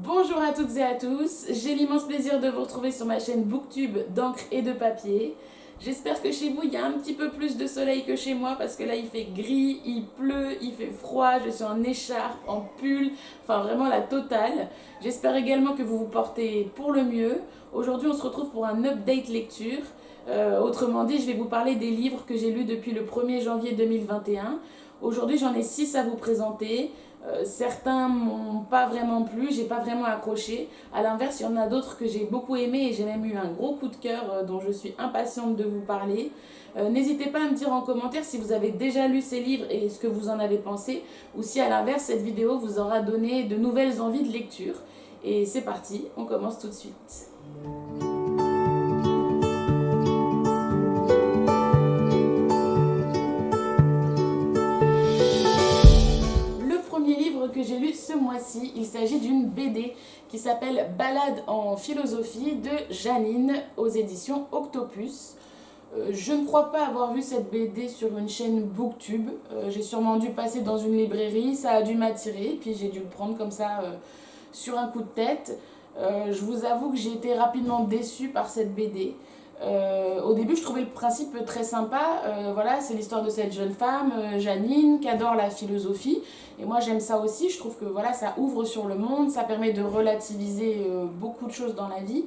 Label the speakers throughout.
Speaker 1: Bonjour à toutes et à tous, j'ai l'immense plaisir de vous retrouver sur ma chaîne Booktube d'encre et de papier. J'espère que chez vous il y a un petit peu plus de soleil que chez moi parce que là il fait gris, il pleut, il fait froid, je suis en écharpe, en pull, enfin vraiment la totale. J'espère également que vous vous portez pour le mieux. Aujourd'hui on se retrouve pour un update lecture. Autrement dit, je vais vous parler des livres que j'ai lus depuis le 1er janvier 2021. Aujourd'hui j'en ai 6 à vous présenter. Certains m'ont pas vraiment plu, j'ai pas vraiment accroché. À l'inverse, il y en a d'autres que j'ai beaucoup aimé et j'ai même eu un gros coup de cœur dont je suis impatiente de vous parler. N'hésitez pas à me dire en commentaire si vous avez déjà lu ces livres et ce que vous en avez pensé, ou si à l'inverse cette vidéo vous aura donné de nouvelles envies de lecture. Et c'est parti, on commence tout de suite. Le premier livre que j'ai lu ce mois-ci, il s'agit d'une BD qui s'appelle Balade en philosophie de Janine aux éditions Octopus. Je ne crois pas avoir vu cette BD sur une chaîne Booktube. J'ai sûrement dû passer dans une librairie, ça a dû m'attirer, puis j'ai dû le prendre comme ça sur un coup de tête. Je vous avoue que j'ai été rapidement déçue par cette BD. Au début, je trouvais le principe très sympa. Voilà, c'est l'histoire de cette jeune femme, Janine, qui adore la philosophie. Et moi, j'aime ça aussi. Je trouve que voilà, ça ouvre sur le monde, ça permet de relativiser beaucoup de choses dans la vie.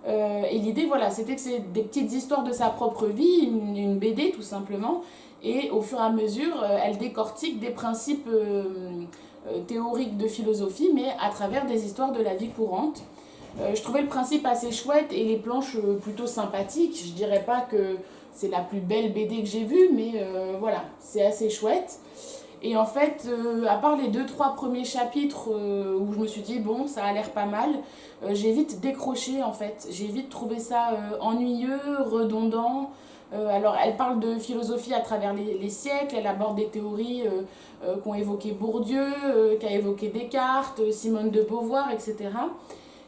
Speaker 1: Et l'idée, voilà, c'était que c'est des petites histoires de sa propre vie, une BD tout simplement. Et au fur et à mesure, elle décortique des principes théoriques de philosophie, mais à travers des histoires de la vie courante. Je trouvais le principe assez chouette et les planches plutôt sympathiques. Je dirais pas que c'est la plus belle BD que j'ai vue, mais voilà, c'est assez chouette. Et en fait, à part les deux trois premiers chapitres où je me suis dit, bon, ça a l'air pas mal, j'ai vite décroché en fait. J'ai vite trouvé ça ennuyeux, redondant. Alors, elle parle de philosophie à travers les siècles, elle aborde des théories qu'ont évoqué Bourdieu, qu'a évoqué Descartes, Simone de Beauvoir, etc.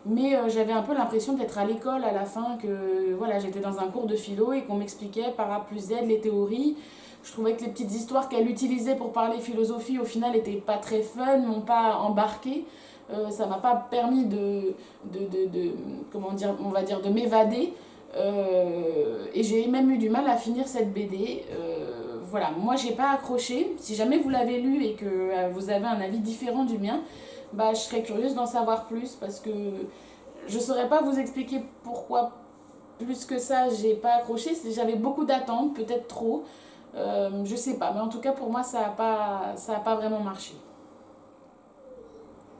Speaker 1: Mais j'avais un peu l'impression d'être à l'école à la fin, que voilà, j'étais dans un cours de philo et qu'on m'expliquait par A plus Z les théories. Je trouvais que les petites histoires qu'elle utilisait pour parler philosophie, au final, n'étaient pas très fun, m'ont pas embarqué. Ça m'a pas permis comment dire, on va dire, de m'évader. Et j'ai même eu du mal à finir cette BD. Voilà, moi j'ai pas accroché. Si jamais vous l'avez lu et que vous avez un avis différent du mien, bah, je serais curieuse d'en savoir plus parce que je saurais pas vous expliquer pourquoi plus que ça j'ai pas accroché. J'avais beaucoup d'attentes, peut-être trop. Je sais pas, mais en tout cas pour moi ça a pas vraiment marché.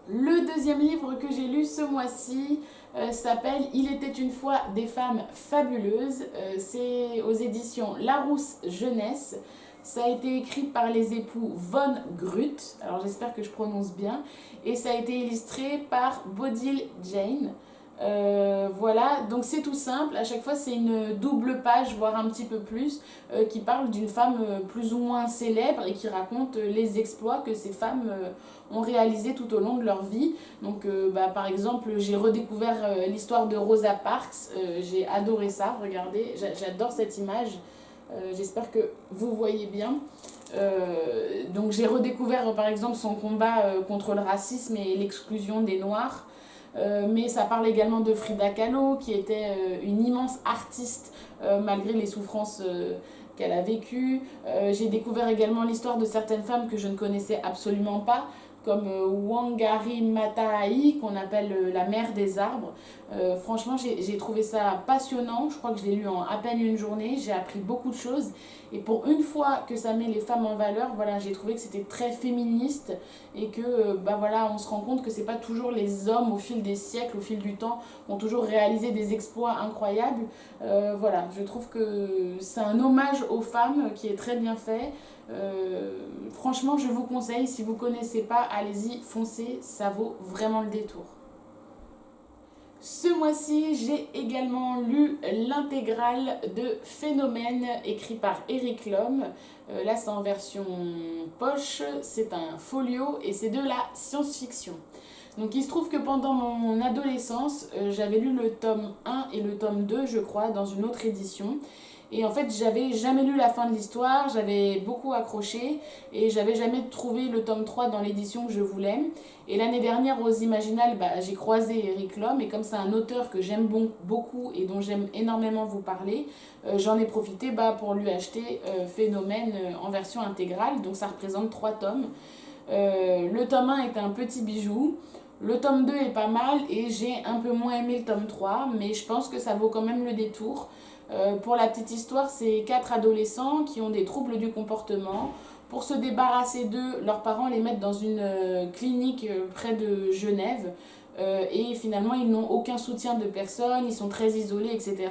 Speaker 1: Le deuxième livre que j'ai lu ce mois-ci s'appelle Il était une fois des femmes fabuleuses. C'est aux éditions Larousse Jeunesse. Ça a été écrit par les époux Von Grut, alors j'espère que je prononce bien, et ça a été illustré par Bodil Jane. Voilà, donc c'est tout simple, à chaque fois c'est une double page, voire un petit peu plus, qui parle d'une femme plus ou moins célèbre et qui raconte les exploits que ces femmes ont réalisés tout au long de leur vie. Donc bah, par exemple, j'ai redécouvert l'histoire de Rosa Parks, j'ai adoré ça, regardez, j'adore cette image, j'espère que vous voyez bien. Donc j'ai redécouvert par exemple son combat contre le racisme et l'exclusion des Noirs. Mais ça parle également de Frida Kahlo, qui était une immense artiste malgré les souffrances qu'elle a vécues. J'ai découvert également l'histoire de certaines femmes que je ne connaissais absolument pas, comme Wangari Maathai, qu'on appelle la mère des arbres. Franchement, j'ai trouvé ça passionnant. Je crois que je l'ai lu en à peine une journée. J'ai appris beaucoup de choses. Et pour une fois que ça met les femmes en valeur, voilà, j'ai trouvé que c'était très féministe et que bah voilà, on se rend compte que c'est pas toujours les hommes au fil des siècles, au fil du temps, ont toujours réalisé des exploits incroyables. Voilà, je trouve que c'est un hommage aux femmes qui est très bien fait. Franchement, je vous conseille, si vous connaissez pas, allez-y, foncez, ça vaut vraiment le détour. Ce mois-ci, j'ai également lu l'intégrale de Phénomène écrit par Eric Lhomme. Là, c'est en version poche, c'est un folio et c'est de la science-fiction. Donc il se trouve que pendant mon adolescence, j'avais lu le tome 1 et le tome 2, je crois, dans une autre édition. Et en fait, j'avais jamais lu la fin de l'histoire, j'avais beaucoup accroché et j'avais jamais trouvé le tome 3 dans l'édition que je voulais. Et l'année dernière, aux Imaginales, j'ai croisé Eric Lhomme et comme c'est un auteur que j'aime beaucoup et dont j'aime énormément vous parler, j'en ai profité pour lui acheter Phénomène en version intégrale. Donc ça représente 3 tomes. Le tome 1 est un petit bijou. Le tome 2 est pas mal et j'ai un peu moins aimé le tome 3, mais je pense que ça vaut quand même le détour. Pour la petite histoire, c'est 4 adolescents qui ont des troubles du comportement. Pour se débarrasser d'eux, leurs parents les mettent dans une clinique près de Genève. Et finalement, ils n'ont aucun soutien de personne, ils sont très isolés, etc.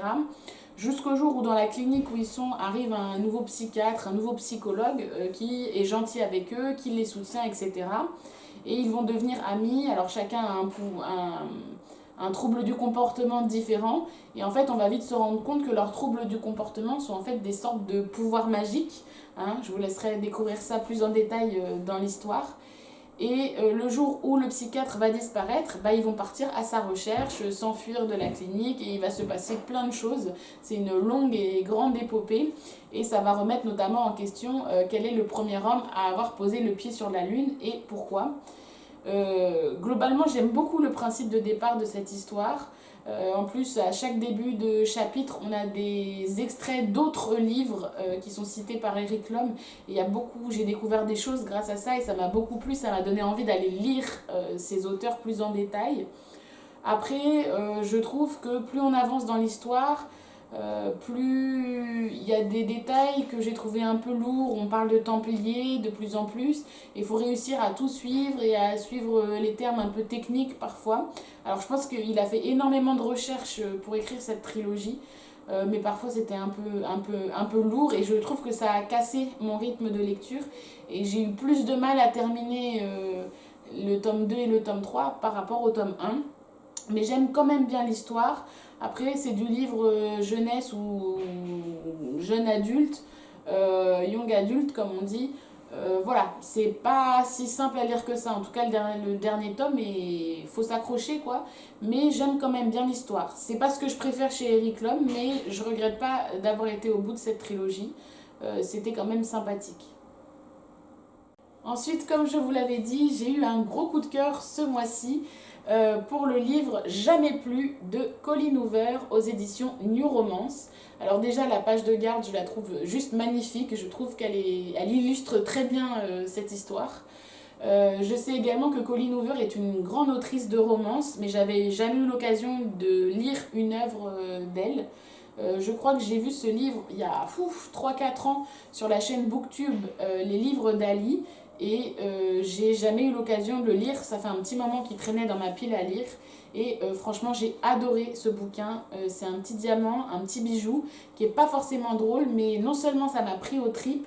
Speaker 1: Jusqu'au jour où dans la clinique où ils sont arrive un nouveau psychiatre, un nouveau psychologue qui est gentil avec eux, qui les soutient, etc. Et ils vont devenir amis. Alors chacun a un trouble du comportement différent. Et en fait, on va vite se rendre compte que leurs troubles du comportement sont en fait des sortes de pouvoirs magiques. Hein, je vous laisserai découvrir ça plus en détail dans l'histoire. Et le jour où le psychiatre va disparaître, ils vont partir à sa recherche, s'enfuir de la clinique et il va se passer plein de choses. C'est une longue et grande épopée et ça va remettre notamment en question quel est le premier homme à avoir posé le pied sur la Lune et pourquoi. Globalement, j'aime beaucoup le principe de départ de cette histoire. En plus, à chaque début de chapitre, on a des extraits d'autres livres qui sont cités par Eric Lhomme. Et j'ai découvert des choses grâce à ça et ça m'a beaucoup plu, ça m'a donné envie d'aller lire ces auteurs plus en détail. Après, je trouve que plus on avance dans l'histoire, plus il y a des détails que j'ai trouvé un peu lourds. On parle de Templiers de plus en plus. Il faut réussir à tout suivre et à suivre les termes un peu techniques parfois. Alors je pense qu'il a fait énormément de recherches pour écrire cette trilogie. Mais parfois c'était un peu lourd et je trouve que ça a cassé mon rythme de lecture. Et j'ai eu plus de mal à terminer le tome 2 et le tome 3 par rapport au tome 1. Mais j'aime quand même bien l'histoire. Après, c'est du livre jeunesse ou jeune adulte, young adulte comme on dit. Voilà, c'est pas si simple à lire que ça. En tout cas, le dernier tome, il faut s'accrocher quoi. Mais j'aime quand même bien l'histoire. C'est pas ce que je préfère chez Eric Lhomme, mais je regrette pas d'avoir été au bout de cette trilogie. C'était quand même sympathique. Ensuite, comme je vous l'avais dit, j'ai eu un gros coup de cœur ce mois-ci pour le livre Jamais plus de Colleen Hoover aux éditions New Romance. Alors déjà, la page de garde, je la trouve juste magnifique. Je trouve elle illustre très bien cette histoire. Je sais également que Colleen Hoover est une grande autrice de romance, mais j'avais jamais eu l'occasion de lire une œuvre d'elle. Je crois que j'ai vu ce livre il y a 3-4 ans sur la chaîne Booktube, les livres d'Ali. Et j'ai jamais eu l'occasion de le lire. Ça fait un petit moment qu'il traînait dans ma pile à lire. Et franchement, j'ai adoré ce bouquin. C'est un petit diamant, un petit bijou qui est pas forcément drôle, mais non seulement ça m'a pris aux tripes,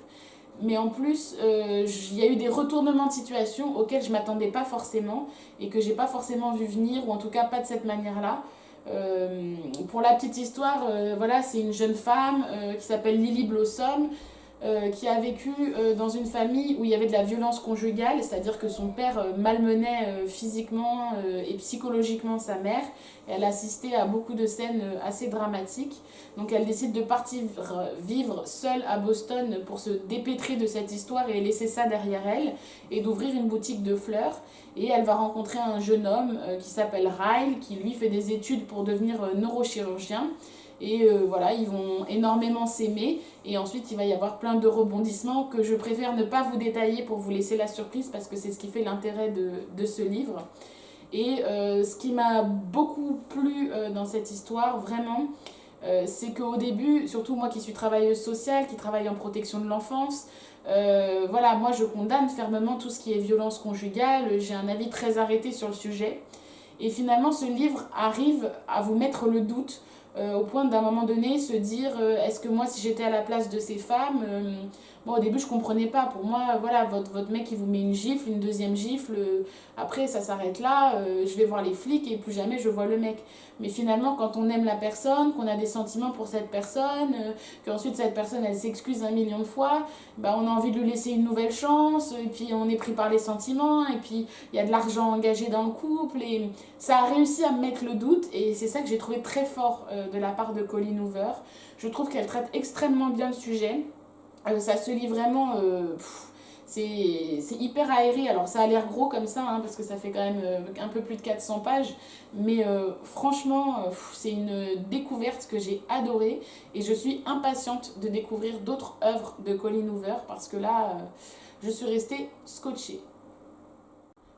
Speaker 1: mais en plus, il y a eu des retournements de situation auxquels je m'attendais pas forcément et que j'ai pas forcément vu venir, ou en tout cas pas de cette manière-là. Pour la petite histoire, voilà, c'est une jeune femme qui s'appelle Lily Blossom, qui a vécu dans une famille où il y avait de la violence conjugale, c'est-à-dire que son père malmenait physiquement et psychologiquement sa mère. Elle assistait à beaucoup de scènes assez dramatiques. Donc elle décide de partir vivre seule à Boston pour se dépêtrer de cette histoire et laisser ça derrière elle et d'ouvrir une boutique de fleurs. Et elle va rencontrer un jeune homme qui s'appelle Ryle, qui lui fait des études pour devenir neurochirurgien. Et voilà, ils vont énormément s'aimer et ensuite il va y avoir plein de rebondissements que je préfère ne pas vous détailler pour vous laisser la surprise parce que c'est ce qui fait l'intérêt de ce livre. Et ce qui m'a beaucoup plu dans cette histoire, vraiment, c'est qu'au début, surtout moi qui suis travailleuse sociale, qui travaille en protection de l'enfance, voilà, moi je condamne fermement tout ce qui est violence conjugale, j'ai un avis très arrêté sur le sujet. Et finalement, ce livre arrive à vous mettre le doute au point d'un moment donné se dire est-ce que moi si j'étais à la place de ces femmes, Bon, au début, je comprenais pas. Pour moi, voilà, votre mec, il vous met une gifle, une deuxième gifle. Après, ça s'arrête là. Je vais voir les flics et plus jamais je vois le mec. Mais finalement, quand on aime la personne, qu'on a des sentiments pour cette personne, qu'ensuite cette personne, elle s'excuse 1 million de fois, bah, on a envie de lui laisser une nouvelle chance. Et puis, on est pris par les sentiments. Et puis, il y a de l'argent engagé dans le couple. Et ça a réussi à me mettre le doute. Et c'est ça que j'ai trouvé très fort de la part de Colleen Hoover. Je trouve qu'elle traite extrêmement bien le sujet. Ça se lit vraiment. C'est hyper aéré. Alors, ça a l'air gros comme ça, hein, parce que ça fait quand même un peu plus de 400 pages. Mais franchement, c'est une découverte que j'ai adorée. Et je suis impatiente de découvrir d'autres œuvres de Colleen Hoover, parce que là, je suis restée scotchée.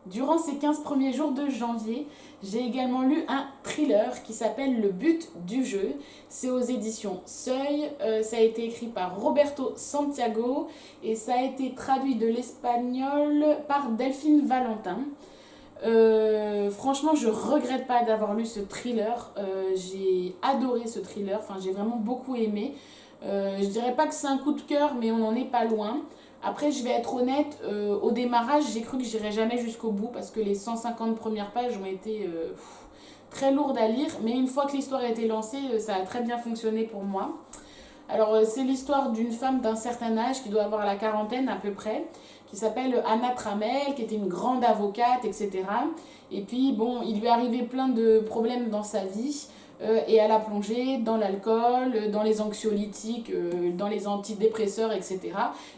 Speaker 1: Durant ces 15 premiers jours de janvier, j'ai également lu un thriller qui s'appelle Le but du jeu. C'est aux éditions Seuil. Ça a été écrit par Roberto Santiago et ça a été traduit de l'espagnol par Delphine Valentin. Franchement, je regrette pas d'avoir lu ce thriller. J'ai adoré ce thriller. Enfin, j'ai vraiment beaucoup aimé. Je dirais pas que c'est un coup de cœur, mais on n'en est pas loin. Après, je vais être honnête, au démarrage, j'ai cru que j'irais jamais jusqu'au bout parce que les 150 premières pages ont été très lourdes à lire. Mais une fois que l'histoire a été lancée, ça a très bien fonctionné pour moi. Alors, c'est l'histoire d'une femme d'un certain âge qui doit avoir la quarantaine à peu près, qui s'appelle Anna Tramel, qui était une grande avocate, etc. Et puis, bon, il lui est arrivé plein de problèmes dans sa vie. Et elle a plongé dans l'alcool, dans les anxiolytiques, dans les antidépresseurs, etc.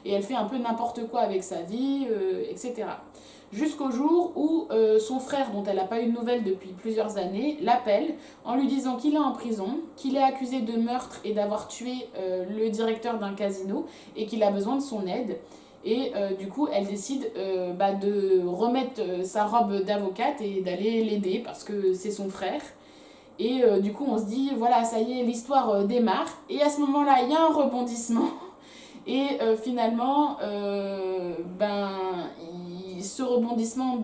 Speaker 1: Et elle fait un peu n'importe quoi avec sa vie, etc. Jusqu'au jour où son frère, dont elle n'a pas eu de nouvelles depuis plusieurs années, l'appelle en lui disant qu'il est en prison, qu'il est accusé de meurtre et d'avoir tué le directeur d'un casino et qu'il a besoin de son aide. Et du coup, elle décide de remettre sa robe d'avocate et d'aller l'aider parce que c'est son frère. Et du coup, on se dit, voilà, ça y est, l'histoire démarre. Et à ce moment-là, il y a un rebondissement. Et finalement, ce rebondissement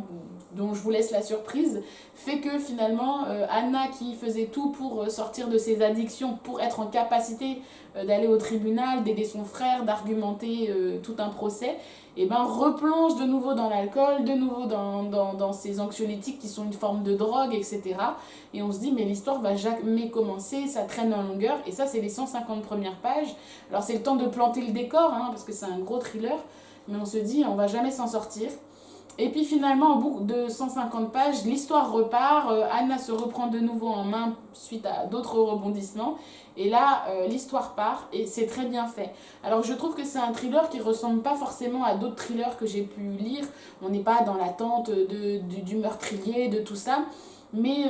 Speaker 1: dont je vous laisse la surprise, fait que finalement, Anna, qui faisait tout pour sortir de ses addictions, pour être en capacité d'aller au tribunal, d'aider son frère, d'argumenter tout un procès, et replonge de nouveau dans l'alcool, de nouveau dans ces anxiolytiques qui sont une forme de drogue, etc. Et on se dit, mais l'histoire va jamais commencer, ça traîne en longueur, et ça, c'est les 150 premières pages. Alors, c'est le temps de planter le décor, hein, parce que c'est un gros thriller, mais on se dit, on va jamais s'en sortir. Et puis finalement, au bout de 150 pages, l'histoire repart, Anna se reprend de nouveau en main suite à d'autres rebondissements, et là, l'histoire part, et c'est très bien fait. Alors je trouve que c'est un thriller qui ressemble pas forcément à d'autres thrillers que j'ai pu lire, on n'est pas dans l'attente du meurtrier, de tout ça, mais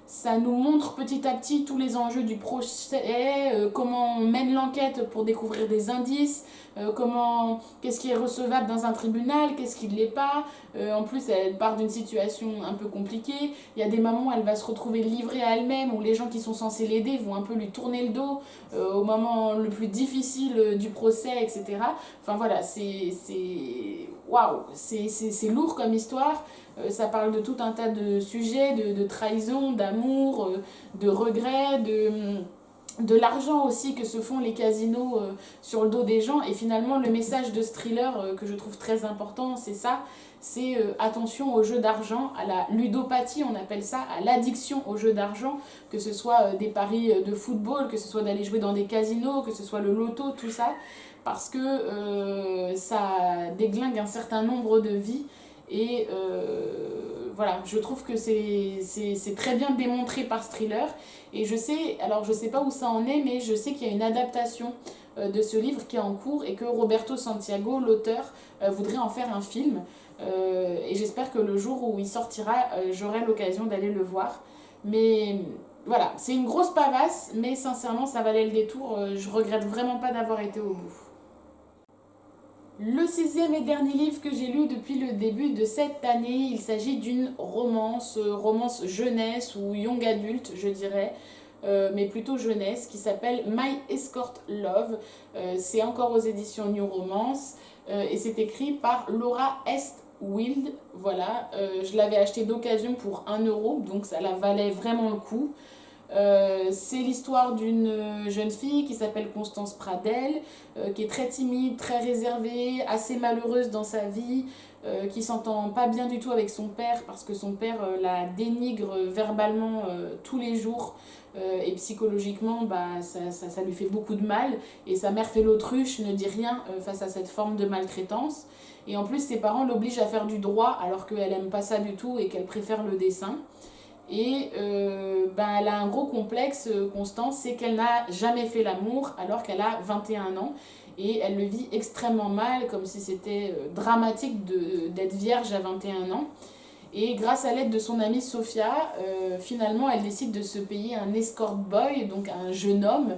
Speaker 1: ça nous montre petit à petit tous les enjeux du procès, comment on mène l'enquête pour découvrir des indices, qu'est-ce qui est recevable dans un tribunal, qu'est-ce qui ne l'est pas. En plus, elle part d'une situation un peu compliquée. Il y a des moments où elle va se retrouver livrée à elle-même, où les gens qui sont censés l'aider vont un peu lui tourner le dos au moment le plus difficile du procès, etc. Enfin voilà, waouh, c'est lourd comme histoire. Ça parle de tout un tas de sujets, de trahison, d'amour, de regrets, de l'argent aussi que se font les casinos sur le dos des gens. Et finalement, le message de ce thriller que je trouve très important, c'est ça. C'est attention au jeu d'argent, à la ludopathie, on appelle ça, à l'addiction au jeu d'argent, que ce soit des paris de football, que ce soit d'aller jouer dans des casinos, que ce soit le loto, tout ça, parce que ça déglingue un certain nombre de vies. Et voilà, je trouve que c'est très bien démontré par ce thriller. Et je sais pas où ça en est, mais je sais qu'il y a une adaptation de ce livre qui est en cours et que Roberto Santiago, l'auteur, voudrait en faire un film. Et j'espère que le jour où il sortira, j'aurai l'occasion d'aller le voir. Mais voilà, c'est une grosse pavasse, mais sincèrement, ça valait le détour. Je regrette vraiment pas d'avoir été au bout. Le sixième et dernier livre que j'ai lu depuis le début de cette année, il s'agit d'une romance jeunesse ou young adulte, je dirais, mais plutôt jeunesse, qui s'appelle My Escort Love. C'est encore aux éditions New Romance et c'est écrit par Laura Est-Wild. Voilà, je l'avais acheté d'occasion pour 1 euro, donc ça la valait vraiment le coup. C'est l'histoire d'une jeune fille qui s'appelle Constance Pradel, qui est très timide, très réservée, assez malheureuse dans sa vie, qui s'entend pas bien du tout avec son père parce que son père la dénigre verbalement tous les jours. Et psychologiquement, bah, ça lui fait beaucoup de mal. Et sa mère fait l'autruche, ne dit rien face à cette forme de maltraitance. Et en plus, ses parents l'obligent à faire du droit alors qu'elle n'aime pas ça du tout et qu'elle préfère le dessin. Et ben, elle a un gros complexe, Constance, c'est qu'elle n'a jamais fait l'amour alors qu'elle a 21 ans. Et elle le vit extrêmement mal, comme si c'était dramatique d'être vierge à 21 ans. Et grâce à l'aide de son amie Sophia, finalement, elle décide de se payer un escort boy, donc un jeune homme,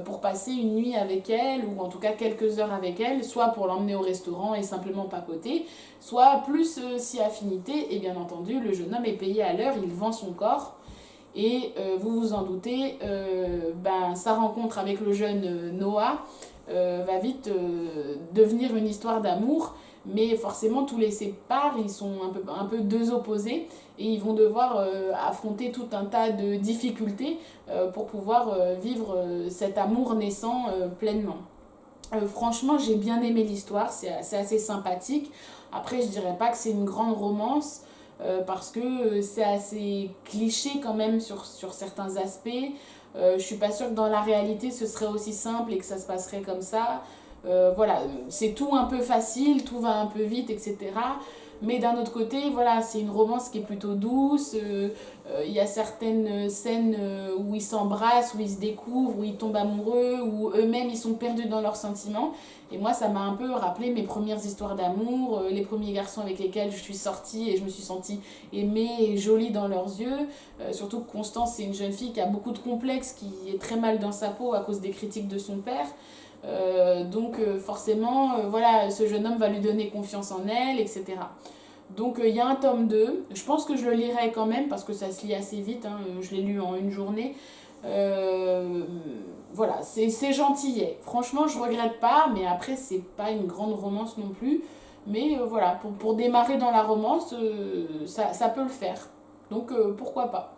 Speaker 1: pour passer une nuit avec elle, ou en tout cas quelques heures avec elle, soit pour l'emmener au restaurant et simplement papoter, soit plus si affinité, et bien entendu, le jeune homme est payé à l'heure, il vend son corps. Et vous vous en doutez, ben, sa rencontre avec le jeune Noah va vite devenir une histoire d'amour, mais forcément tous les séparent, ils sont un peu deux opposés et ils vont devoir affronter tout un tas de difficultés pour pouvoir vivre cet amour naissant pleinement. Franchement, j'ai bien aimé l'histoire, c'est assez sympathique. Après, je dirais pas que c'est une grande romance parce que c'est assez cliché quand même sur certains aspects. Je suis pas sûre que dans la réalité ce serait aussi simple et que ça se passerait comme ça. Voilà, c'est tout un peu facile, tout va un peu vite, etc. Mais d'un autre côté, voilà, c'est une romance qui est plutôt douce. Il y a certaines scènes où ils s'embrassent, où ils se découvrent, où ils tombent amoureux, où eux-mêmes ils sont perdus dans leurs sentiments. Et moi, ça m'a un peu rappelé mes premières histoires d'amour, les premiers garçons avec lesquels je suis sortie et je me suis sentie aimée et jolie dans leurs yeux. Surtout que Constance, c'est une jeune fille qui a beaucoup de complexes, qui est très mal dans sa peau à cause des critiques de son père. Donc forcément, voilà, ce jeune homme va lui donner confiance en elle, etc. Donc il y a un tome 2. Je pense que je le lirai quand même parce que ça se lit assez vite, hein. Je l'ai lu en une journée. Voilà, c'est gentillet. Franchement, je regrette pas, mais après, c'est pas une grande romance non plus. Mais voilà, pour démarrer dans la romance, ça peut le faire. Donc pourquoi pas.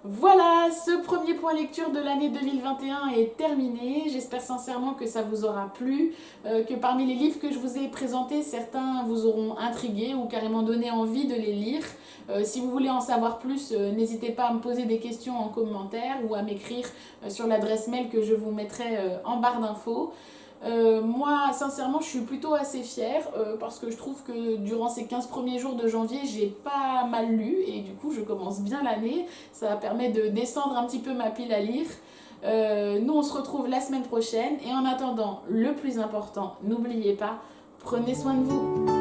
Speaker 1: Voilà, ce premier point lecture de l'année 2021 est terminé. J'espère sincèrement que ça vous aura plu, que parmi les livres que je vous ai présentés, certains vous auront intrigué ou carrément donné envie de les lire. Si vous voulez en savoir plus, n'hésitez pas à me poser des questions en commentaire ou à m'écrire sur l'adresse mail que je vous mettrai en barre d'infos. Moi, sincèrement, je suis plutôt assez fière parce que je trouve que durant ces 15 premiers jours de janvier, j'ai pas mal lu et du coup, je commence bien l'année. Ça permet de descendre un petit peu ma pile à lire. Nous, on se retrouve la semaine prochaine et en attendant, le plus important, n'oubliez pas, prenez soin de vous.